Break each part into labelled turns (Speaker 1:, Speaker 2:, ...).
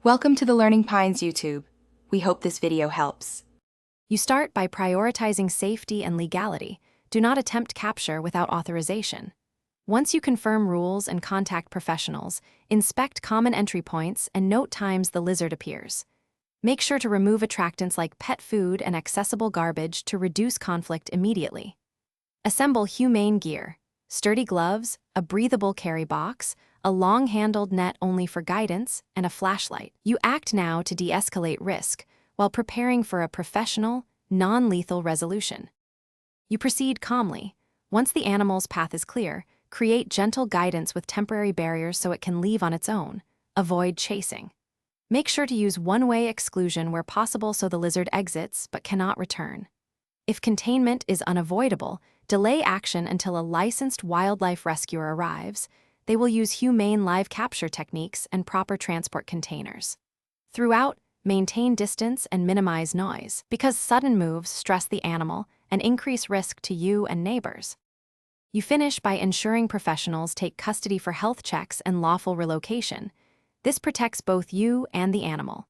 Speaker 1: Welcome to the Learning Pines YouTube. We hope this video helps.
Speaker 2: You start by prioritizing safety and legality. Do not attempt capture without authorization. Once you confirm rules and contact professionals, inspect common entry points and note times the lizard appears. Make sure to remove attractants like pet food and accessible garbage to reduce conflict immediately. Assemble humane gear: sturdy gloves, a breathable carry box, a long-handled net only for guidance, and a flashlight. You act now to de-escalate risk while preparing for a professional, non-lethal resolution. You proceed calmly. Once the animal's path is clear, create gentle guidance with temporary barriers so it can leave on its own. Avoid chasing. Make sure to use one-way exclusion where possible so the lizard exits but cannot return. If containment is unavoidable, delay action until a licensed wildlife rescuer arrives. They will use humane live capture techniques and proper transport containers. Throughout, maintain distance and minimize noise, because sudden moves stress the animal and increase risk to you and neighbors. You finish by ensuring professionals take custody for health checks and lawful relocation. This protects both you and the animal.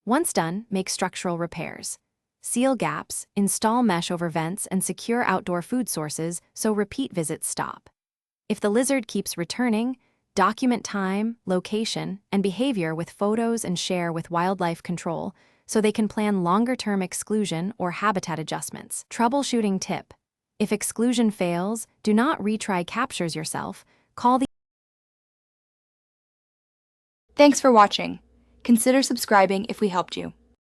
Speaker 2: Once done, make structural repairs. Seal gaps, install mesh over vents, and secure outdoor food sources so repeat visits stop. If the lizard keeps returning, document time, location, and behavior with photos and share with wildlife control so they can plan longer-term exclusion or habitat adjustments. Troubleshooting tip: if exclusion fails, do not retry captures yourself. Call the
Speaker 1: Thanks for watching. Consider subscribing if we helped you.